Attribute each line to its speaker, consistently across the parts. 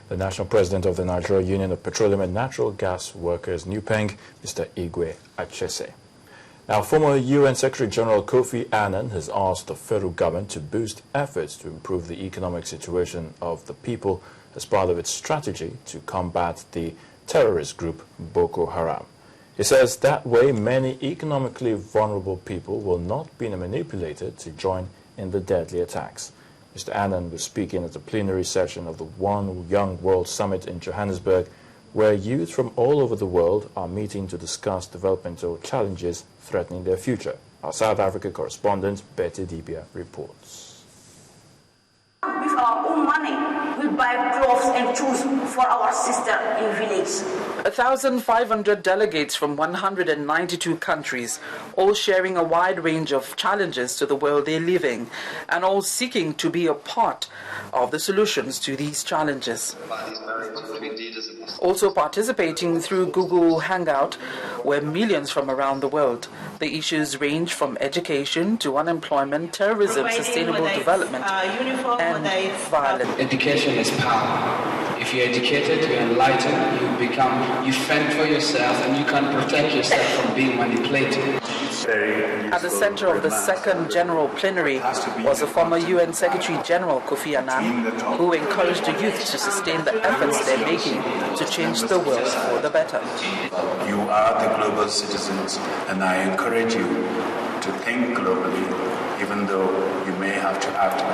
Speaker 1: The National President of the Nigeria Union of Petroleum and Natural Gas Workers, NUPENG, Mr. Igwe Achese. Now, former UN Secretary General Kofi Annan has asked the federal government to boost efforts to improve the economic situation of the people as part of its strategy to combat the terrorist group Boko Haram. He says that way many economically vulnerable people will not be manipulated to join in the deadly attacks. Mr. Annan was speaking at the plenary session of the One Young World Summit in Johannesburg, where youth from all over the world are meeting to discuss developmental challenges threatening their future. Our South Africa correspondent, Betty Dibia, reports.
Speaker 2: With our own money, we buy clothes and shoes for our sister in village.
Speaker 3: 1,500 delegates from 192 countries, all sharing a wide range of challenges to the world they live in, and all seeking to be a part of the solutions to these challenges. Also participating through Google Hangout were millions from around the world. The issues range from education to unemployment, terrorism, sustainable development, and violence.
Speaker 4: Education is power. If you're educated, you're enlightened, you fend for yourself, and you can protect yourself from being manipulated.
Speaker 3: At the center of the second general plenary was the former UN Secretary General Kofi Annan, who encouraged the youth to sustain the efforts they're making to change the world for the better.
Speaker 5: You are the global citizens, and I encourage you to think globally, even though you may have to act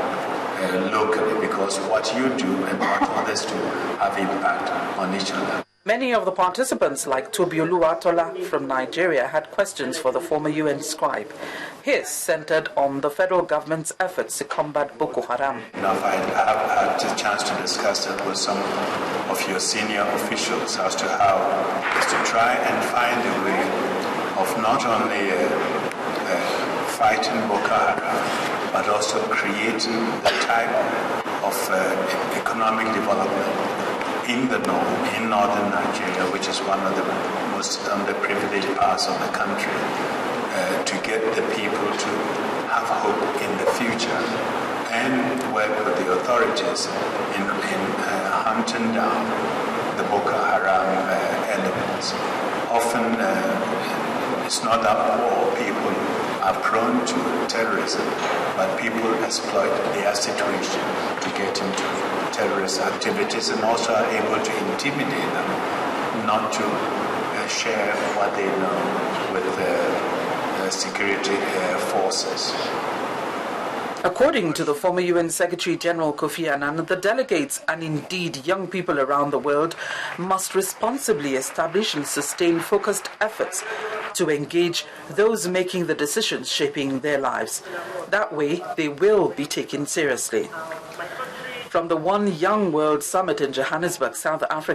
Speaker 5: locally, because what you do and what others do have impact on each other.
Speaker 3: Many of the participants, like Tobi Oluwatola from Nigeria, had questions for the former UN scribe. His centered on the federal government's efforts to combat Boko Haram.
Speaker 5: I've had the chance to discuss it with some of your senior officials as to how is to try and find a way of not only fighting Boko Haram, but also creating the type of economic development in the north, in northern Nigeria, which is one of the most underprivileged parts of the country, to get the people to have hope in the future and work with the authorities in hunting down the Boko Haram elements. Often it's not that poor people are prone to terrorism, but people exploit their situation to get into terrorist activities and also are able to intimidate them not to share what they know with the security forces.
Speaker 3: According to the former UN Secretary General Kofi Annan, the delegates and indeed young people around the world must responsibly establish and sustain focused efforts to engage those making the decisions shaping their lives. That way, they will be taken seriously. From the One Young World Summit in Johannesburg, South Africa.